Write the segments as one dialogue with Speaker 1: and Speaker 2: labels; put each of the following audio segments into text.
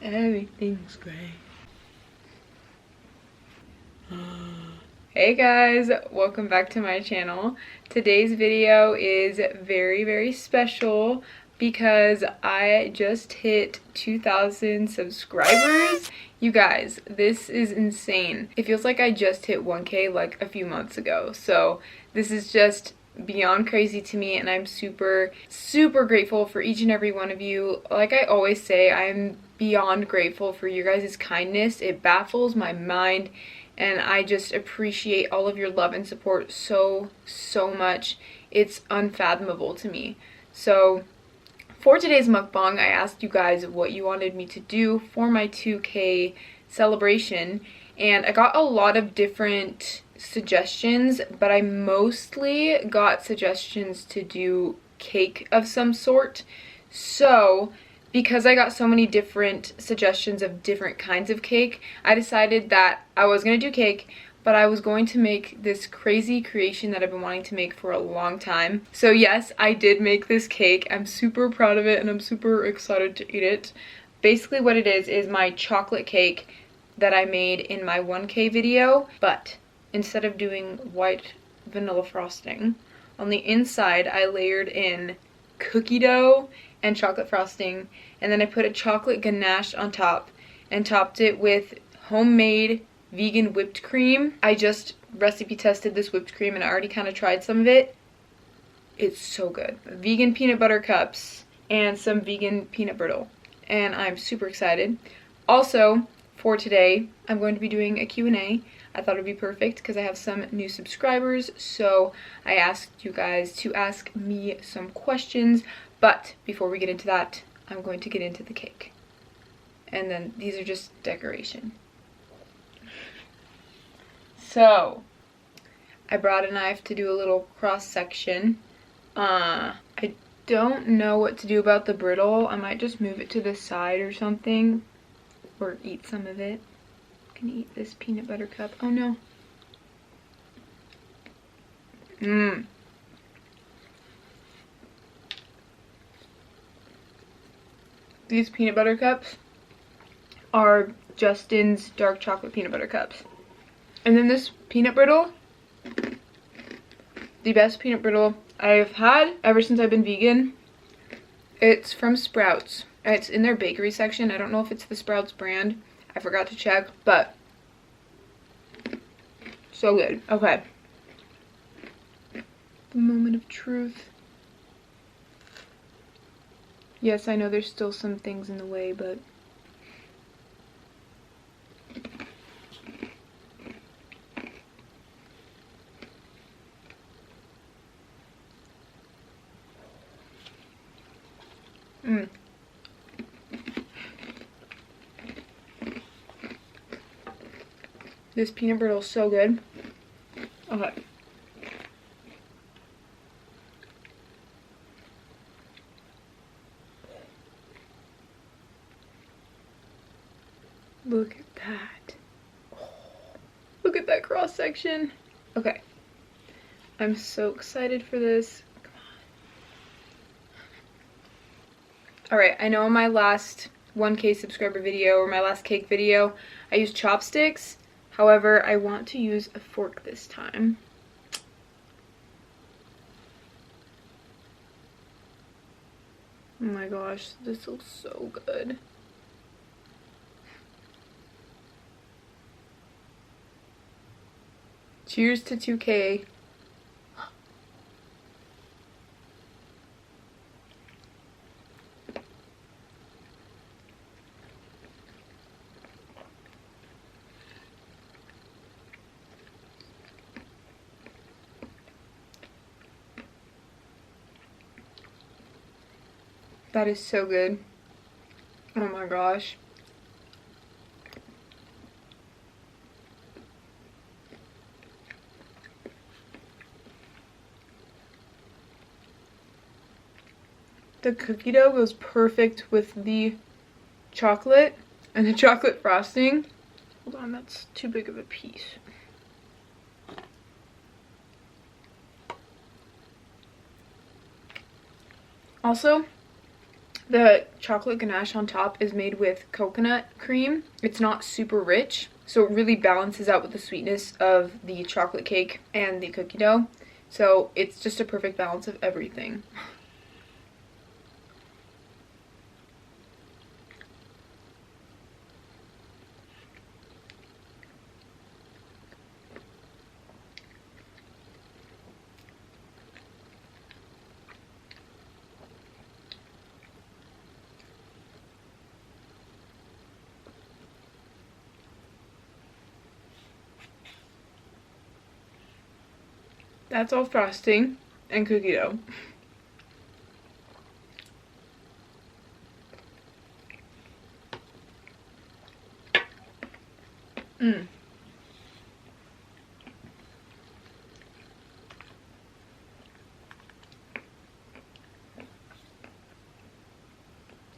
Speaker 1: Everything's great. Hey guys, welcome back to my channel. Today's video is very special because I just hit 2,000 subscribers. You guys, this is insane. It feels like I just hit 1K like a few months ago. So this is just beyond crazy to me, and I'm super grateful for each and every one of you. Like I always say, I'm beyond grateful for your guys' kindness. It baffles my mind, and I just appreciate all of your love and support so much. It's unfathomable to me. So for today's mukbang, I asked you guys what you wanted me to do for my 2K celebration, and I got a lot of different suggestions, but I mostly got suggestions to do cake of some sort. So because I got so many different suggestions of different kinds of cake, I decided that I was going to do cake, but I was going to make this crazy creation that I've been wanting to make for a long time. So yes, I did make this cake. I'm super proud of it and I'm super excited to eat it. Basically what it is my chocolate cake that I made in my 1K video, but instead of doing white vanilla frosting, on the inside I layered in cookie dough and chocolate frosting, and then I put a chocolate ganache on top and topped it with homemade vegan whipped cream. I just recipe tested this whipped cream and I already kind of tried some of it. It's so good. Vegan peanut butter cups and some vegan peanut brittle, and I'm super excited. Also, for today, I'm going to be doing a Q&A. I thought it would be perfect because I have some new subscribers, so I asked you guys to ask me some questions. But before we get into that, I'm going to get into the cake. And then these are just decoration. So, I brought a knife to do a little cross section. I don't know what to do about the brittle. I might just move it to the side or something. Or eat some of it. I'm gonna eat this peanut butter cup. Oh no. These peanut butter cups are Justin's dark chocolate peanut butter cups. And then this peanut brittle, the best peanut brittle I've had ever since I've been vegan. It's from Sprouts. It's in their bakery section. I don't know if it's the Sprouts brand. I forgot to check, but so good. Okay. The moment of truth. Yes, I know there's still some things in the way, but this peanut brittle is so good. Okay. Look at that. Oh, look at that cross section. Okay. I'm so excited for this. Come on. Alright, I know in my last 1K subscriber video, or my last cake video, I used chopsticks. However, I want to use a fork this time. Oh my gosh, this looks so good. Cheers to 2K. That is so good. Oh my gosh. The cookie dough goes perfect with the chocolate and the chocolate frosting. Hold on, that's too big of a piece. Also, The chocolate ganache on top is made with coconut cream. It's not super rich, so it really balances out with the sweetness of the chocolate cake and the cookie dough. So it's just a perfect balance of everything. That's all frosting and cookie dough.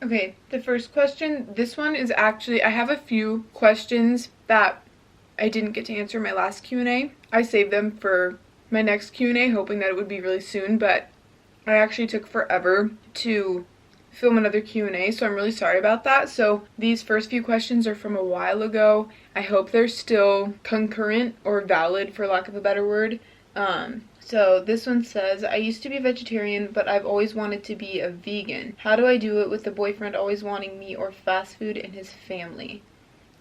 Speaker 1: Okay, the first question, this one is actually, I have a few questions that I didn't get to answer in my last Q&A. I saved them for my next Q&A, hoping that it would be really soon, but I actually took forever to film another Q&A, so I'm really sorry about that. So these first few questions are from a while ago. I hope they're still concurrent or valid, for lack of a better word. So this one says, I used to be a vegetarian, but I've always wanted to be a vegan. How do I do it with the boyfriend always wanting meat or fast food in his family?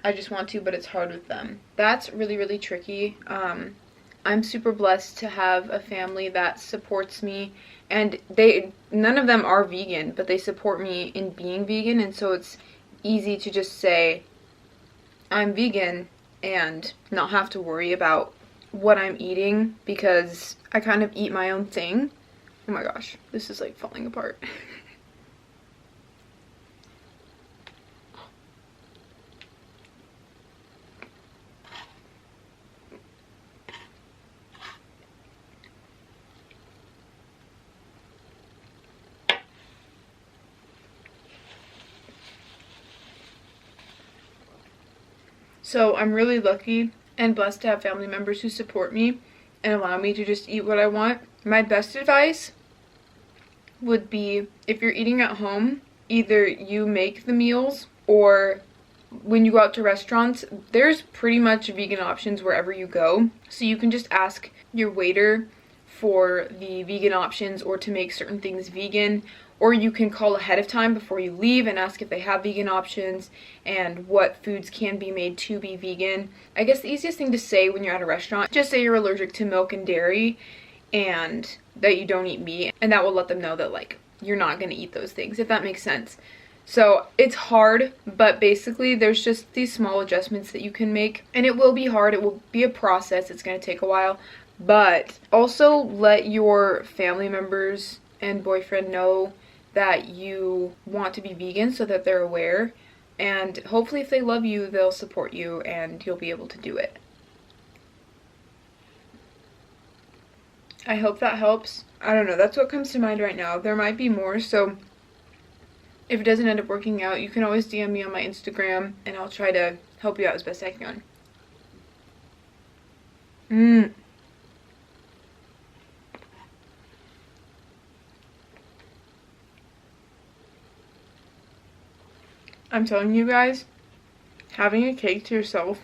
Speaker 1: I just want to, but it's hard with them. That's really, really tricky. I'm super blessed to have a family that supports me, and none of them are vegan, but they support me in being vegan, and so it's easy to just say I'm vegan and not have to worry about what I'm eating, because I kind of eat my own thing. Oh my gosh, this is like falling apart. So I'm really lucky and blessed to have family members who support me and allow me to just eat what I want. My best advice would be, if you're eating at home, either you make the meals, or when you go out to restaurants, there's pretty much vegan options wherever you go. So you can just ask your waiter for the vegan options, or to make certain things vegan, or you can call ahead of time before you leave and ask if they have vegan options and what foods can be made to be vegan. I guess the easiest thing to say when you're at a restaurant, just say you're allergic to milk and dairy and that you don't eat meat, and that will let them know that like you're not going to eat those things, if that makes sense. So it's hard, but basically there's just these small adjustments that you can make, and it will be hard, it will be a process, it's going to take a while, but also let your family members and boyfriend know that you want to be vegan so that they're aware, and hopefully if they love you, they'll support you and you'll be able to do it. I hope that helps. I don't know, that's what comes to mind right now. There might be more, so if it doesn't end up working out, you can always DM me on my Instagram and I'll try to help you out as best I can. I'm telling you guys, having a cake to yourself,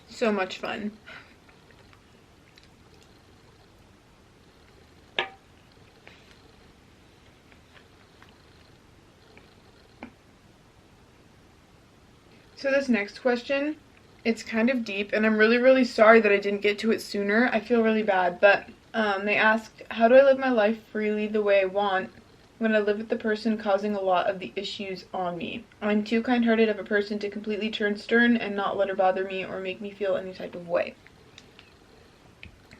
Speaker 1: so much fun. So this next question, it's kind of deep, and I'm really, really sorry that I didn't get to it sooner. I feel really bad, but they asked, how do I live my life freely the way I want when I live with the person causing a lot of the issues on me? I'm too kind-hearted of a person to completely turn stern and not let her bother me or make me feel any type of way.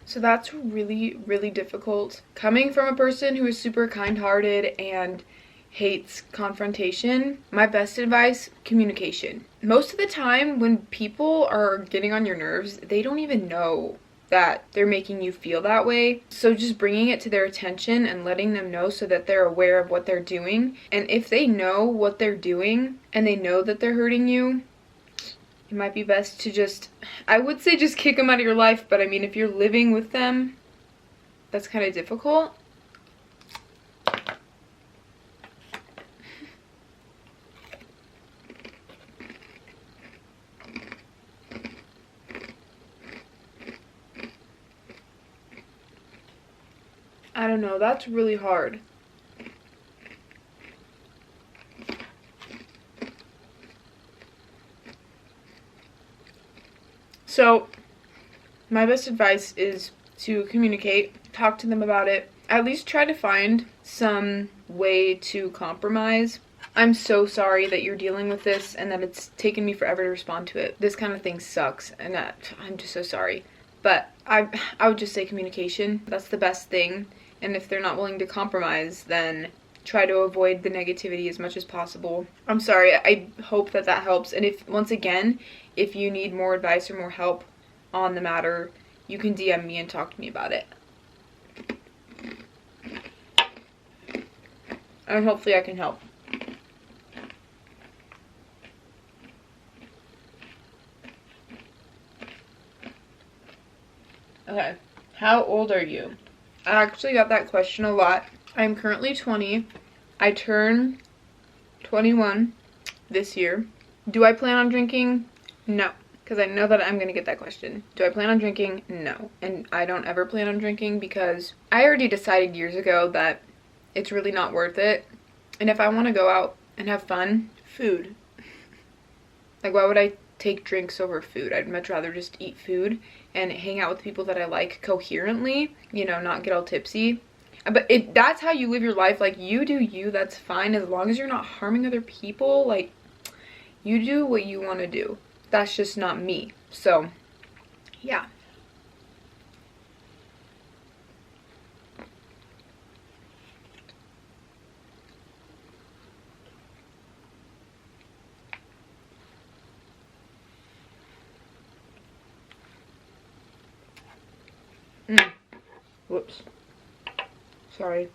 Speaker 1: So that's really, really difficult. Coming from a person who is super kind-hearted and hates confrontation, my best advice, communication. Most of the time when people are getting on your nerves, they don't even know that they're making you feel that way. So just bringing it to their attention and letting them know so that they're aware of what they're doing. And if they know what they're doing and they know that they're hurting you, it might be best to just, I would say just kick them out of your life, but I mean, if you're living with them, that's kind of difficult. I don't know, that's really hard. So, my best advice is to communicate, talk to them about it, at least try to find some way to compromise. I'm so sorry that you're dealing with this and that it's taken me forever to respond to it. This kind of thing sucks, and I'm just so sorry. But I would just say communication. That's the best thing. And if they're not willing to compromise, then try to avoid the negativity as much as possible. I'm sorry, I hope that that helps. And if, once again, if you need more advice or more help on the matter, you can DM me and talk to me about it. And hopefully I can help. Okay, how old are you? I actually got that question a lot. I'm currently 20. I turn 21 this year. Do I plan on drinking? No, because I know that I'm going to get that question. Do I plan on drinking? No. And I don't ever plan on drinking because I already decided years ago that it's really not worth it. And if I want to go out and have fun, food. Like, why would I take drinks over food? I'd much rather just eat food and hang out with people that I like coherently, you know, not get all tipsy. But if that's how you live your life, like, you do you, that's fine, as long as you're not harming other people. Like, you do what you want to do. That's just not me. So, yeah. Whoops. Sorry.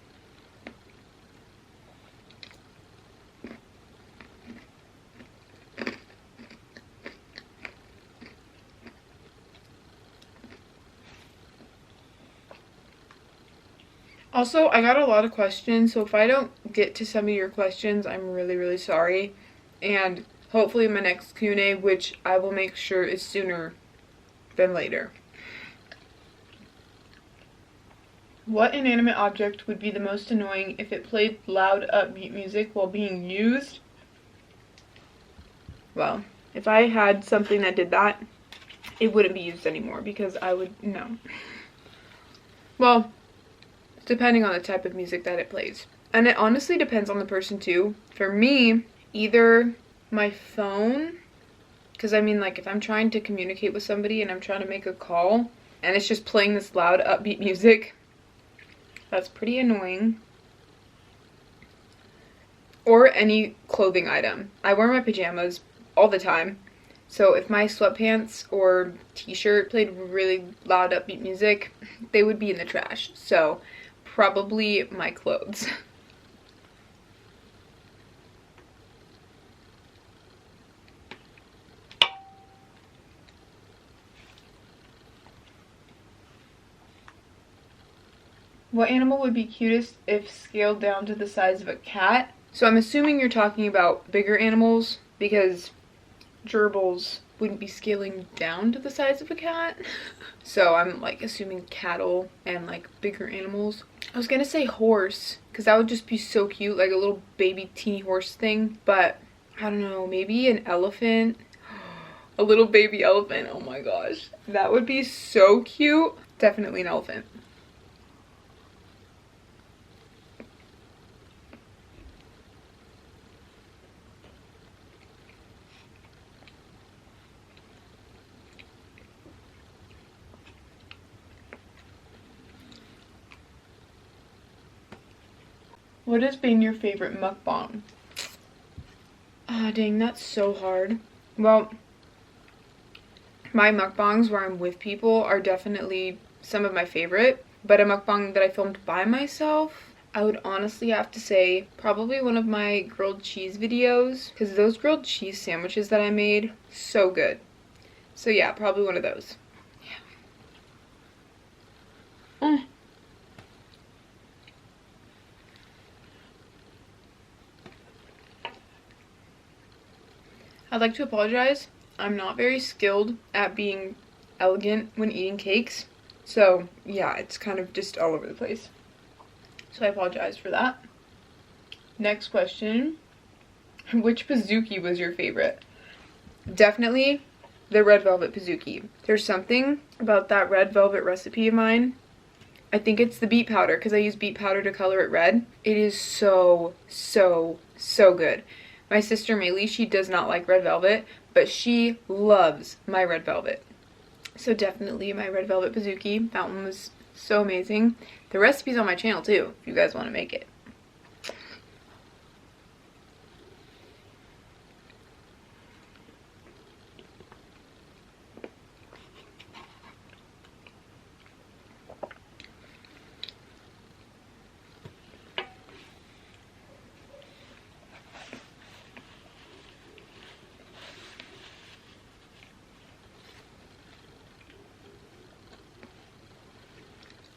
Speaker 1: Also, I got a lot of questions, so if I don't get to some of your questions, I'm really, really sorry. And hopefully my next Q&A, which I will make sure is sooner than later. What inanimate object would be the most annoying if it played loud, upbeat music while being used? Well, if I had something that did that, it wouldn't be used anymore because I would, no. Well, depending on the type of music that it plays. And it honestly depends on the person too. For me, either my phone, because I mean, like, if I'm trying to communicate with somebody and I'm trying to make a call and it's just playing this loud, upbeat music, that's pretty annoying. Or any clothing item. I wear my pajamas all the time. So if my sweatpants or t-shirt played really loud, upbeat music, they would be in the trash. So probably my clothes. What animal would be cutest if scaled down to the size of a cat? So I'm assuming you're talking about bigger animals because gerbils wouldn't be scaling down to the size of a cat. So I'm like assuming cattle and like bigger animals. I was gonna say horse because that would just be so cute, like a little baby teeny horse thing. But I don't know, maybe an elephant. A little baby elephant. Oh my gosh, that would be so cute. Definitely an elephant. What has been your favorite mukbang? Ah, dang, that's so hard. Well, my mukbangs where I'm with people are definitely some of my favorite, but a mukbang that I filmed by myself, I would honestly have to say probably one of my grilled cheese videos, because those grilled cheese sandwiches that I made, so good. So yeah, probably one of those. Yeah. I'd like to apologize. I'm not very skilled at being elegant when eating cakes. So yeah, it's kind of just all over the place. So I apologize for that. Next question. Which Pizookie was your favorite? Definitely the red velvet Pizookie. There's something about that red velvet recipe of mine. I think it's the beet powder because I use beet powder to color it red. It is so, so, so good. My sister Maylee, she does not like red velvet, but she loves my red velvet. So definitely my red velvet Pizookie. That one was so amazing. The recipe's on my channel too, if you guys want to make it.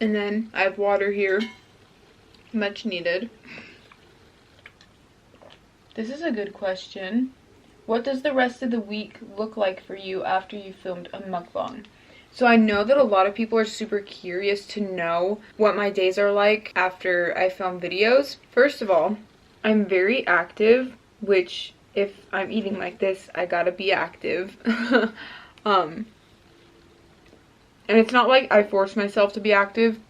Speaker 1: And then I have water here, much needed. This is a good question. What does the rest of the week look like for you after you filmed a mukbang? So I know that a lot of people are super curious to know what my days are like after I film videos. First of all, I'm very active, which if I'm eating like this, I gotta be active. And it's not like I force myself to be active.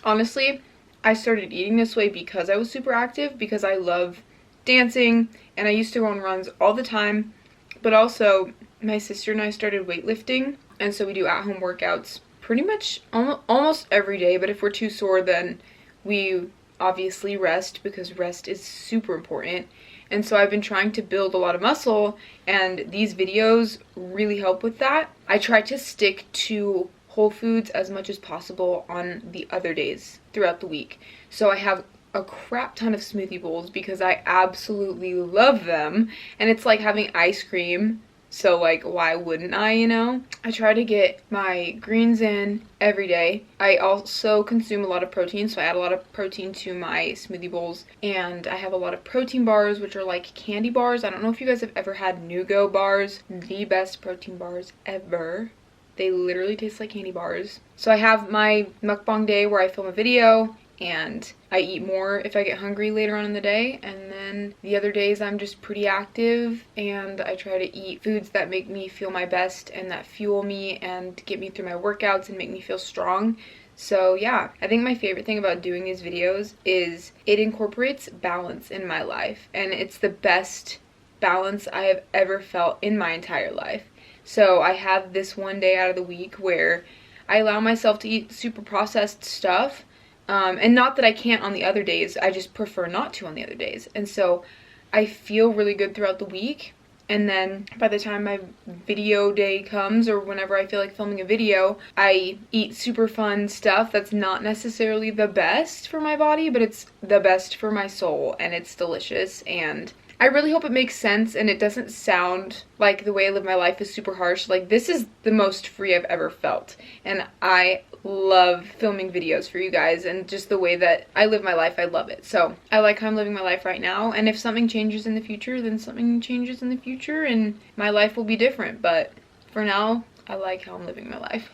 Speaker 1: Honestly, I started eating this way because I was super active, because I love dancing, and I used to go on runs all the time. But also, my sister and I started weightlifting, and so we do at-home workouts pretty much almost every day. But if we're too sore, then we obviously rest, because rest is super important. And so I've been trying to build a lot of muscle, and these videos really help with that. I try to stick to whole foods as much as possible on the other days throughout the week. So I have a crap ton of smoothie bowls because I absolutely love them, and it's like having ice cream. So like, why wouldn't I, you know? I try to get my greens in every day. I also consume a lot of protein, so I add a lot of protein to my smoothie bowls. And I have a lot of protein bars, which are like candy bars. I don't know if you guys have ever had Nugo bars. The best protein bars ever. They literally taste like candy bars. So I have my mukbang day where I film a video, and I eat more if I get hungry later on in the day. And then the other days I'm just pretty active, and I try to eat foods that make me feel my best and that fuel me and get me through my workouts and make me feel strong. So yeah, I think my favorite thing about doing these videos is it incorporates balance in my life, and it's the best balance I have ever felt in my entire life. So I have this one day out of the week where I allow myself to eat super processed stuff. And not that I can't on the other days, I just prefer not to on the other days. And so I feel really good throughout the week. And then by the time my video day comes, or whenever I feel like filming a video, I eat super fun stuff that's not necessarily the best for my body, but it's the best for my soul, and it's delicious. And I really hope it makes sense and it doesn't sound like the way I live my life is super harsh. Like, this is the most free I've ever felt. And I love filming videos for you guys, and just the way that I live my life, I love it. So I like how I'm living my life right now, and if something changes in the future, then something changes in the future and my life will be different. But for now, I like how I'm living my life.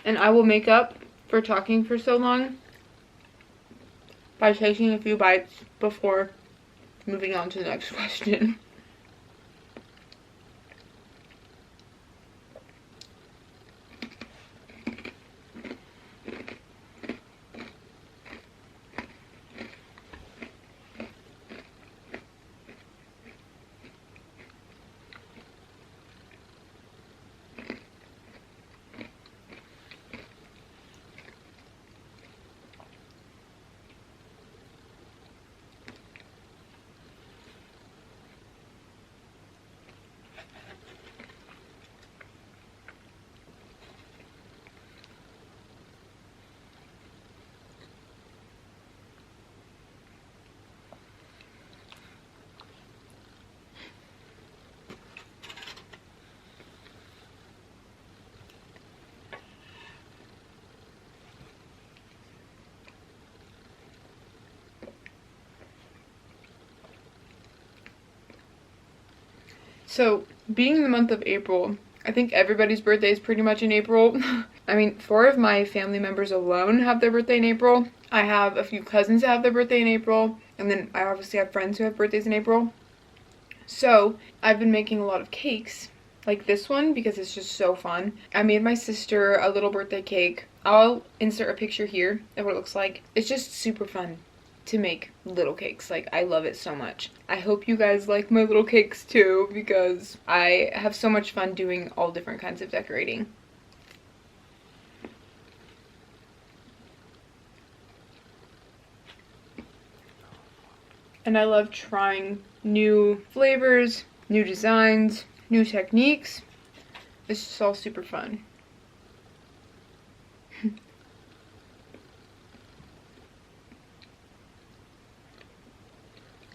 Speaker 1: And I will make up for talking for so long by taking a few bites before moving on to the next question. So, being in the month of April, I think everybody's birthday is pretty much in April. I mean, 4 of my family members alone have their birthday in April. I have a few cousins that have their birthday in April, and then I obviously have friends who have birthdays in April. So I've been making a lot of cakes, like this one, because it's just so fun. I made my sister a little birthday cake. I'll insert a picture here of what it looks like. It's just super fun to make little cakes. Like, I love it so much. I hope you guys like my little cakes too, because I have so much fun doing all different kinds of decorating. And I love trying new flavors, new designs, new techniques. It's just all super fun.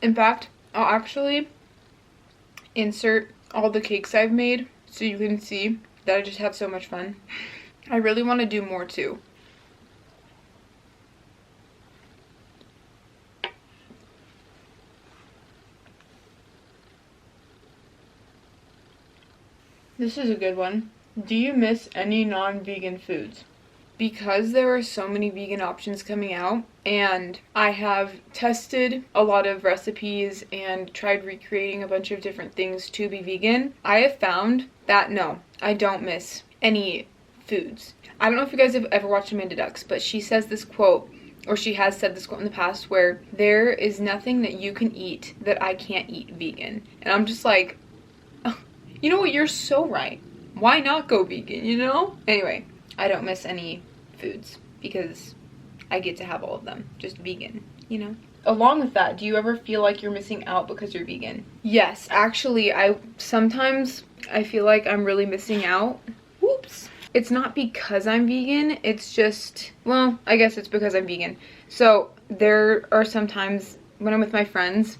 Speaker 1: In fact, I'll actually insert all the cakes I've made so you can see that I just have so much fun. I really want to do more too. This is a good one. Do you miss any non-vegan foods? Because there are so many vegan options coming out, and I have tested a lot of recipes and tried recreating a bunch of different things to be vegan, I have found that no, I don't miss any foods. I don't know if you guys have ever watched Amanda Ducks, but she says this quote, or she has said this quote in the past, where there is nothing that you can eat that I can't eat vegan. And I'm just like, oh, you know what, you're so right. Why not go vegan, you know? Anyway, I don't miss any foods because I get to have all of them, just vegan, you know? Along with that, do you ever feel like you're missing out because you're vegan? Yes, actually, sometimes I feel like I'm really missing out. Whoops. It's not because I'm vegan, it's just, well, I guess it's because I'm vegan. So there are some times when I'm with my friends.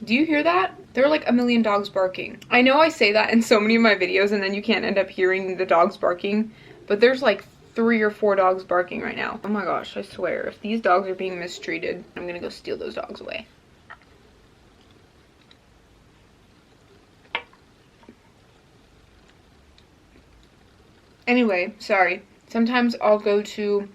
Speaker 1: Do you hear that? There are like a million dogs barking. I know I say that in so many of my videos and then you can't end up hearing the dogs barking, but there's like 3 or 4 dogs barking right now. Oh my gosh, I swear, if these dogs are being mistreated, I'm gonna go steal those dogs away. Anyway, sorry. Sometimes I'll go to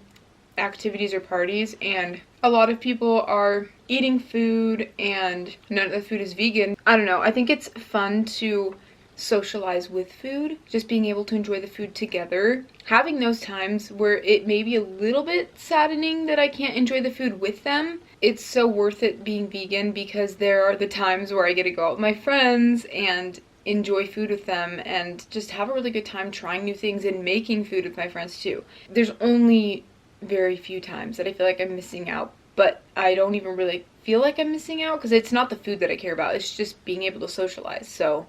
Speaker 1: activities or parties and a lot of people are eating food and none of the food is vegan. I don't know, I think it's fun to socialize with food, just being able to enjoy the food together. Having those times where it may be a little bit saddening that I can't enjoy the food with them, it's so worth it being vegan because there are the times where I get to go out with my friends and enjoy food with them and just have a really good time trying new things and making food with my friends too. There's only very few times that I feel like I'm missing out, but I don't even really feel like I'm missing out because it's not the food that I care about, it's just being able to socialize. So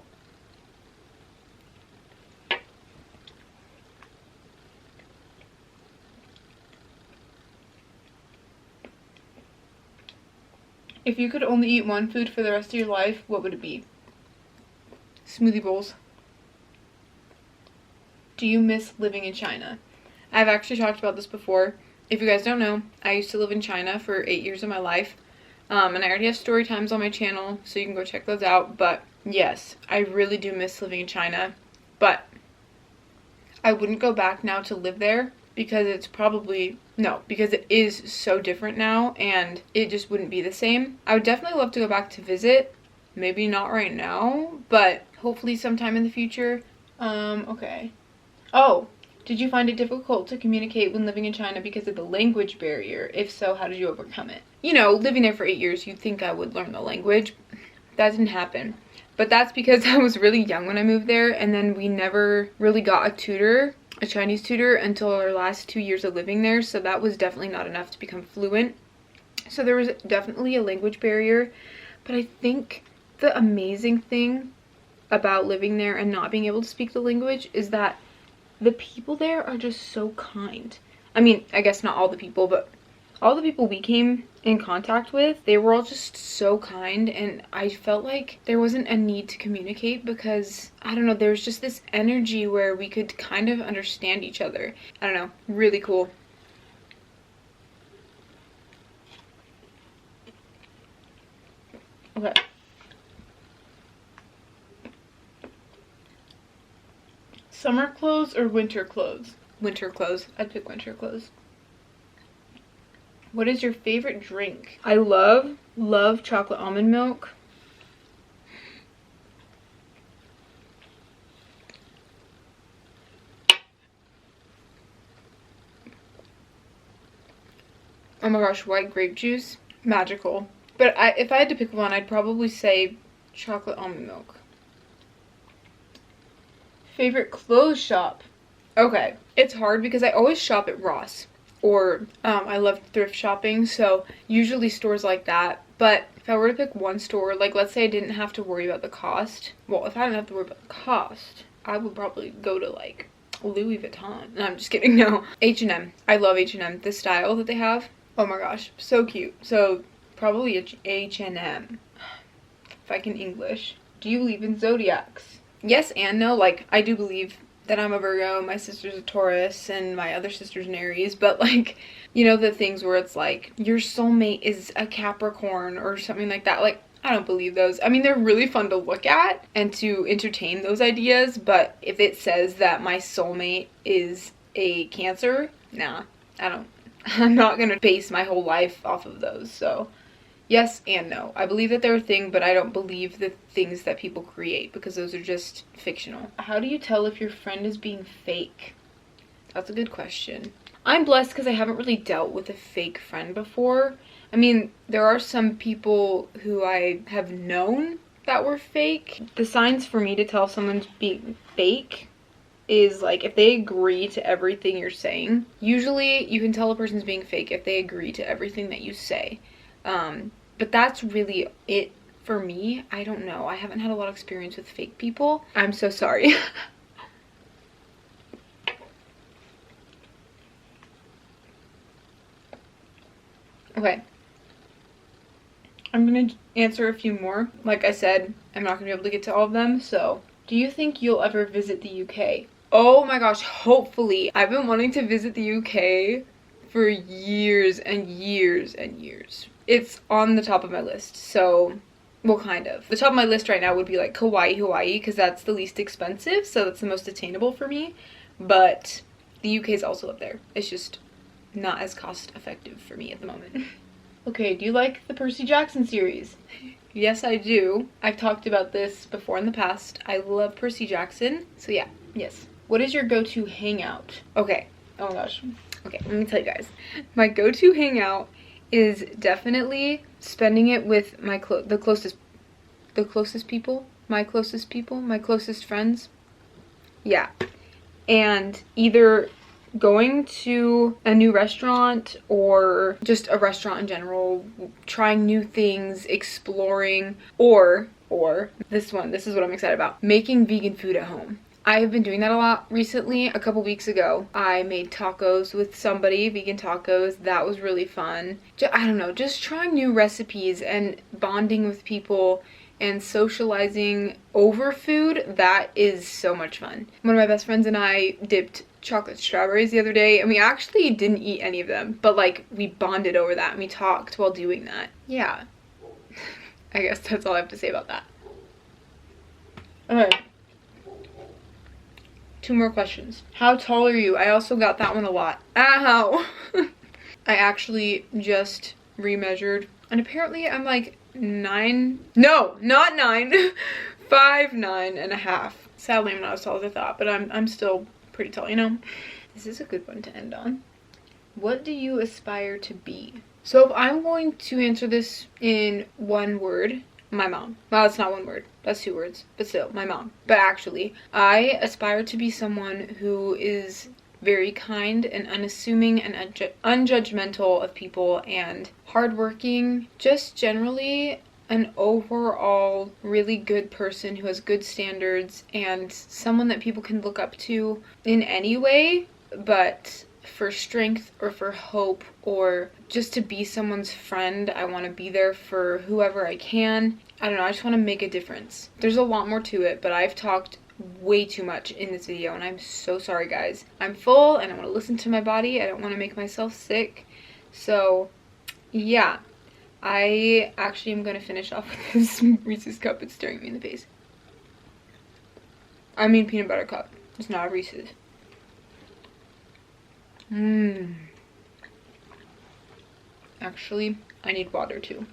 Speaker 1: if you could only eat one food for the rest of your life, what would it be? Smoothie bowls. Do you miss living in China? I've actually talked about this before. If you guys don't know, I used to live in China for 8 years of my life. And I already have story times on my channel, so you can go check those out. But yes, I really do miss living in China. But I wouldn't go back now to live there because because it is so different now and it just wouldn't be the same. I would definitely love to go back to visit. Maybe not right now, but hopefully sometime in the future. Okay. Oh, did you find it difficult to communicate when living in China because of the language barrier? If so, how did you overcome it? You know, living there for 8 years, you'd think I would learn the language. That didn't happen. But that's because I was really young when I moved there, and then we never really got a tutor, a Chinese tutor, until our last 2 years of living there, so that was definitely not enough to become fluent. So there was definitely a language barrier, but I think the amazing thing about living there and not being able to speak the language is that the people there are just so kind. I mean, I guess not all the people, but all the people we came in contact with, they were all just so kind, and I felt like there wasn't a need to communicate because, I don't know, there was just this energy where we could kind of understand each other. I don't know, really cool. Okay. Summer clothes or winter clothes? Winter clothes. I'd pick winter clothes. What is your favorite drink? I love chocolate almond milk. Oh my gosh, white grape juice. Magical. But if I had to pick one, I'd probably say chocolate almond milk. Favorite clothes shop? Okay, it's hard because I always shop at Ross. Or I love thrift shopping, so usually stores like that. But if I were to pick one store, like let's say I didn't have to worry about the cost. Well, if I didn't have to worry about the cost, I would probably go to like Louis Vuitton. No, I'm just kidding, no. H&M. I love H&M. The style that they have. Oh my gosh, so cute. So probably H&M. If I can English. Do you believe in zodiacs? Yes and no. Like, I do believe that I'm a Virgo, my sister's a Taurus, and my other sister's an Aries, but like, you know, the things where it's like, your soulmate is a Capricorn or something like that, like, I don't believe those. I mean, they're really fun to look at and to entertain those ideas, but if it says that my soulmate is a Cancer, nah, I'm not gonna base my whole life off of those, so yes and no. I believe that they're a thing, but I don't believe the things that people create because those are just fictional. How do you tell if your friend is being fake? That's a good question. I'm blessed because I haven't really dealt with a fake friend before. I mean, there are some people who I have known that were fake. The signs for me to tell if someone's being fake is like if they agree to everything you're saying. Usually you can tell a person's being fake if they agree to everything that you say. But that's really it for me. I don't know. I haven't had a lot of experience with fake people. I'm so sorry. Okay. I'm gonna answer a few more. Like I said, I'm not gonna be able to get to all of them, so. Do you think you'll ever visit the UK? Oh my gosh, hopefully. I've been wanting to visit the UK for years and years and years. It's on the top of my list, so, well, kind of. The top of my list right now would be like Hawaii, because that's the least expensive, so that's the most attainable for me, but the UK is also up there. It's just not as cost effective for me at the moment. Okay, do you like the Percy Jackson series? Yes, I do. I've talked about this before in the past. I love Percy Jackson, so yeah, yes. What is your go-to hangout? Okay, oh my gosh. Okay, let me tell you guys. My go-to hangout is definitely spending it with my closest people, my closest friends. Yeah. And either going to a new restaurant or just a restaurant in general, trying new things, exploring, or this is what I'm excited about, making vegan food at home. I have been doing that a lot recently. A couple weeks ago, I made tacos with somebody, vegan tacos. That was really fun. I don't know, just trying new recipes and bonding with people and socializing over food. That is so much fun. One of my best friends and I dipped chocolate strawberries the other day, and we actually didn't eat any of them, but like we bonded over that and we talked while doing that. Yeah. I guess that's all I have to say about that. Okay. 2 more questions. How tall are you? I also got that one a lot. Ow! I actually just remeasured, and apparently I'm like 9. No, not 9. 5'9.5". Sadly, I'm not as tall as I thought, but I'm still pretty tall, you know? This is a good one to end on. What do you aspire to be? So if I'm going to answer this in one word, my mom. Well, that's not one word. That's 2 words. But still, my mom. But actually, I aspire to be someone who is very kind and unassuming and unjudgmental of people and hardworking. Just generally an overall really good person who has good standards and someone that people can look up to in any way, but for strength or for hope or just to be someone's friend. I want to be there for whoever I can. I don't know, I just want to make a difference. There's a lot more to it, but I've talked way too much in this video and I'm so sorry, guys. I'm full and I want to listen to my body. I don't want to make myself sick. So yeah, I actually am going to finish off with this Reese's cup. It's staring me in the face. I mean peanut butter cup. It's not a Reese's. Actually, I need water too.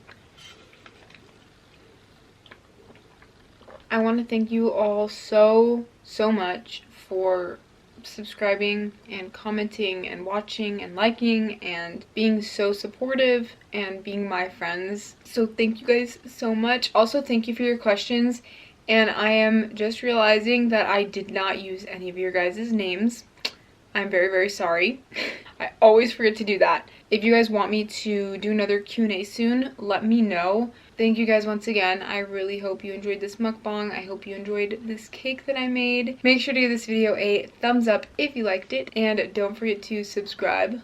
Speaker 1: I want to thank you all so much for subscribing and commenting and watching and liking and being so supportive and being my friends. So thank you guys so much. Also, thank you for your questions. And I am just realizing that I did not use any of your guys' names. I'm very sorry. I always forget to do that. If you guys want me to do another Q&A soon, let me know. Thank you guys once again. I really hope you enjoyed this mukbang. I hope you enjoyed this cake that I made. Make sure to give this video a thumbs up if you liked it, and don't forget to subscribe.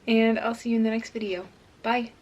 Speaker 1: And I'll see you in the next video. Bye!